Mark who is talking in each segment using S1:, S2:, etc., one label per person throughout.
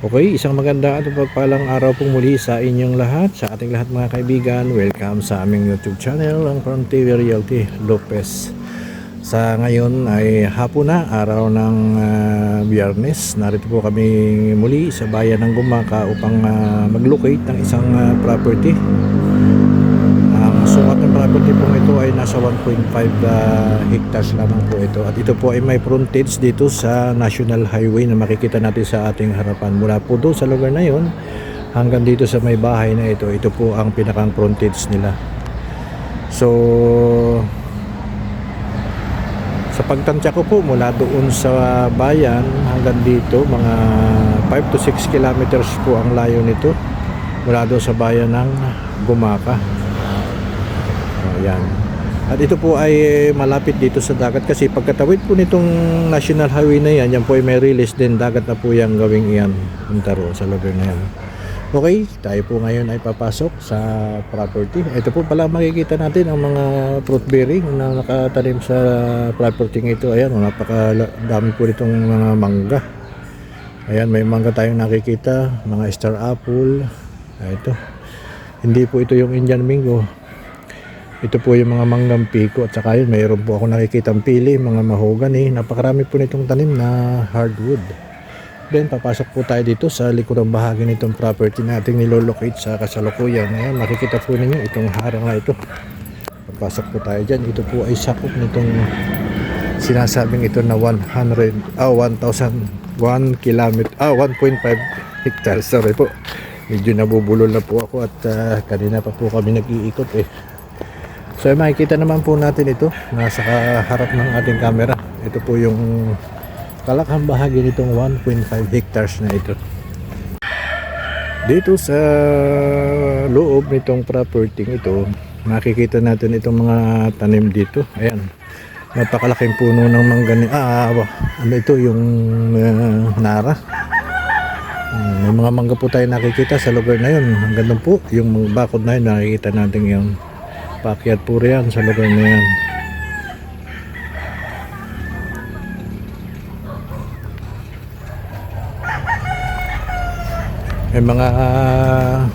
S1: Okay, isang maganda at pagpalang araw pong muli sa inyong lahat, sa ating lahat mga kaibigan. Welcome sa aming YouTube channel, ang Frontier Realty Lopez. Sa ngayon ay hapon na, araw ng Biyernes. Narito po kami muli sa bayan ng Gumaka upang mag-locate ng isang property. Ang sukat ng property po ito ay nasa 1.5 hectares lamang po ito. At ito po ay may frontage dito sa National Highway na makikita natin sa ating harapan. Mula po doon sa lugar na yon hanggang dito sa may bahay na ito. Ito po ang pinakang frontage nila. So, sa pagtansya ko po mula doon sa bayan hanggang dito, mga 5 to 6 kilometers po ang layo nito mula doon sa bayan ng Gumaka. Ayan. At ito po ay malapit dito sa dagat kasi pagkatawid po nitong National Highway na yan, yan po ay may release din, dagat na po yung gawing iyan, Antaro, sa lugar na yan. Okay, tayo po ngayon ay papasok sa property. Ito po pala makikita natin ang mga fruit bearing na nakatanim sa property ito. Ayan, napakadami po nitong mga mangga. Ayan, may mangga tayong nakikita, mga star apple. Ito, hindi po ito yung Indian Mingo. Ito po yung mga manggang piko at saka yun mayroon po ako nakikitang pili, mga mahogany. Napakarami po nitong tanim na hardwood. Then papasok po tayo dito sa likodang bahagi nitong property nating nilolocate sa kasalukuyan. Ayan, makikita po ninyo itong harang na ito. Papasok po tayo dyan. Ito po ay sakop nitong sinasabing ito na 1,001 kilometer, 1.5 hectares. Sorry po, medyo nabubulol na po ako at kanina pa po kami nag-iikot eh. So makikita naman po natin ito nasa harap ng ating camera. Ito po yung kalakang bahagi nitong 1.5 hectares na ito. Dito sa loob nitong property ito, makikita natin itong mga tanim dito. Ayan, napakalaking puno ng manggani. Ano ito, yung nara. May mga mangga po tayo nakikita sa lugar na yun. Ang ganda po, yung bakod na yun, nakikita natin yun. Paakyat po riyan sa lugar na yan. May mga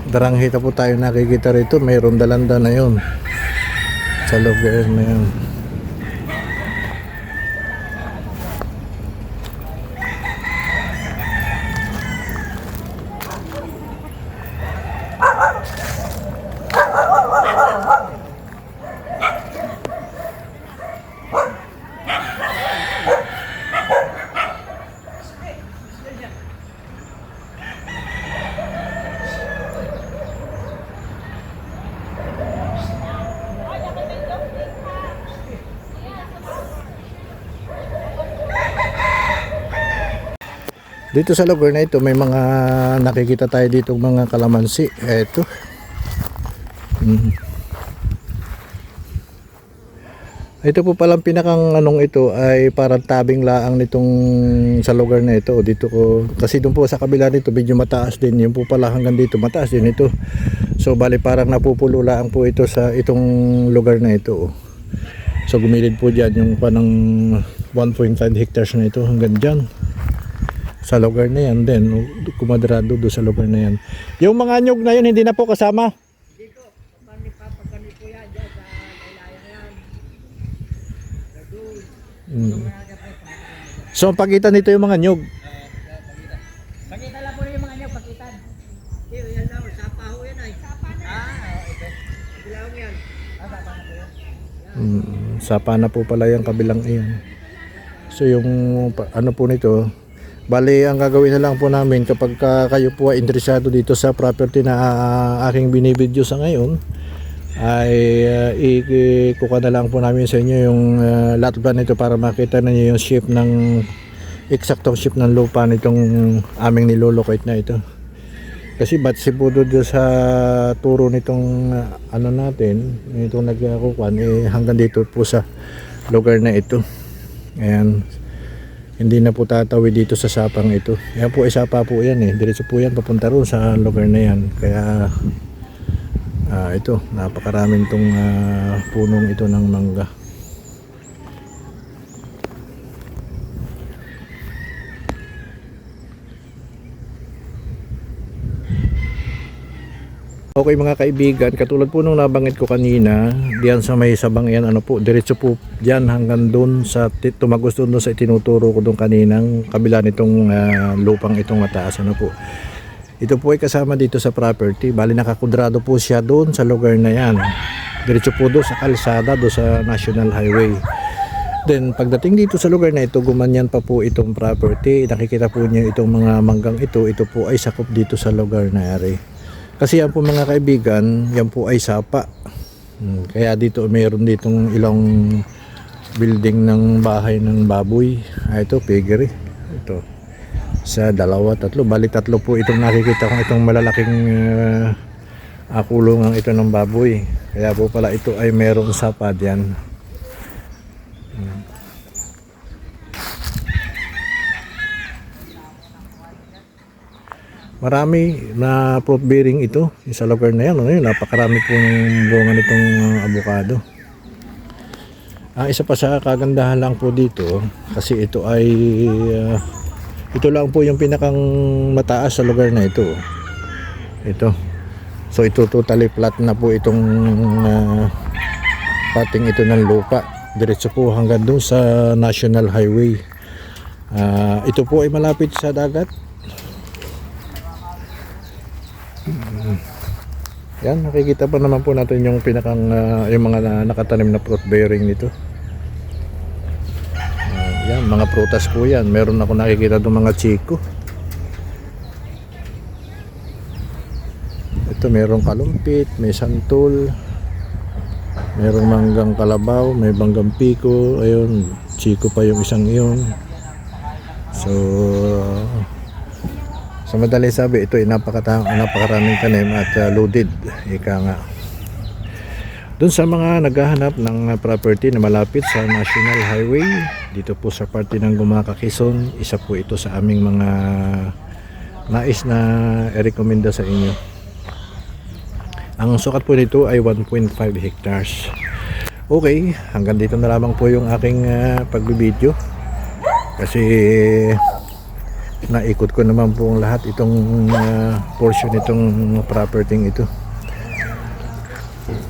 S1: daranghita po tayo nakikita rito. May rondalanda na yun sa lugar na yan. Dito sa lugar na ito may mga nakikita tayo dito mga kalamansi. Ito. Ito po palang pinakang anong ito ay parang tabing laang nitong sa lugar na ito. Dito ko kasi doon po sa kabila nito medyo mataas din. Yung po pala hanggang dito mataas din ito. So bali parang napupulo laang po ito sa itong lugar na ito. So gumilid po diyan yung panang 1.5 hectares na ito hanggang diyan. Sa lugar na yan din, kumadrado doon sa lugar na yan. Yung mga nyug na yun, hindi na po kasama?
S2: Hindi po, papagani po yan dyan sa kailayan yan.
S1: So, pagitan nito yung mga nyug?
S2: Pagitan lang po yung mga nyug, pagitan. Yan lang, sapa ho yan ay. Sapa na. Ito. Kabilang yan. Sapa na po yan.
S1: Sapa na po pala yung kabilang iyan. So, yung ano po nito, bali, ang gagawin na lang po namin kapag kayo po ay interesado dito sa property na aking binibidyo sa ngayon ay ikukuha na lang po namin sa inyo yung lot plan nito para makita na niyo yung shape ng eksaktong shape ng lupa nitong aming nilolocate na ito. Kasi batsi po doon sa turo nitong ano natin, itong nagkukuhan hanggang dito po sa lugar na ito. Ayan. Hindi na po tatawid dito sa sapang ito. Yan po, sapa po yan eh. Diretso po yan papunta ron sa lugar na yan. Kaya ito, napakaraming tong punong ito ng mangga. Okay mga kaibigan, katulad po nung nabanggit ko kanina, diyan sa may sabang yan, ano po, diretso po diyan hanggang doon sa tumagos doon sa itinuturo ko doon kaninang kabila nitong lupang itong mataas, ano po. Ito po ay kasama dito sa property, bali nakakudrado po siya doon sa lugar na yan. Diretso po doon sa kalsada, doon sa National Highway. Then pagdating dito sa lugar na ito, gumanyan pa po itong property. Nakikita po niyo itong mga manggang ito po ay sakop dito sa lugar na ari. Kasi yan po mga kaibigan, yan po ay sapa. Kaya dito mayroon ditong ilang building ng bahay ng baboy. Ito piggery. Ito. Sa dalawa, tatlo. Bali tatlo po itong nakikita kong itong malalaking kulungan ito ng baboy. Kaya po pala ito ay mayroong sapa diyan. Marami na fruit bearing ito sa lugar na yan. Ano yun, napakarami po ng bunga nitong avocado. Ang isa pa sa kagandahan lang po dito, kasi ito ay ito lang po yung pinakang mataas sa lugar na ito. Ito. So ito totally flat na po itong pating ito ng lupa. Diretso po hanggang doon sa National Highway. Ito po ay malapit sa dagat. Yan, nakikita pa naman po natin yung pinakang yung mga nakatanim na fruit bearing nito. Yan, mga prutas po yan. Meron ako nakikita doon mga chiko. Ito merong kalumpit, may santol, merong manggang kalabaw, may banggang piko. Ayun, chiko pa yung isang iyon. So sa madaling sabi, ito ay napakaraming tanim at loaded, ika nga. Doon sa mga naghahanap ng property na malapit sa National Highway, dito po sa parte ng Gumaka, Quezon, isa po ito sa aming mga nais na i-recommenda sa inyo. Ang sukat po nito ay 1.5 hectares. Okay, hanggang dito na lamang po yung aking pagbibideo. Kasi naikot ko naman po ang lahat itong portion itong property ito.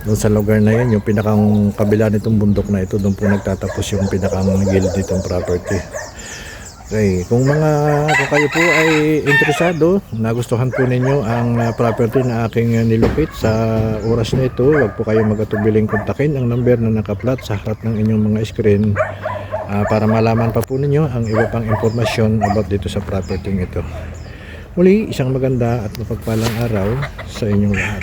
S1: Doon sa lugar na yan, yung pinakang kabila nitong bundok na ito, doon po nagtatapos yung pinakang gilid nitong property. Okay, kung kayo po ay interesado, nagustuhan po ninyo ang property na aking nilupit sa oras na ito, huwag po kayo magatubiling kontakin ang number na nakaplat sa harap ng inyong mga screen para malaman pa po ninyo ang iba pang impormasyon about dito sa property ito. Muli, isang maganda at mapagpalang araw sa inyong lahat.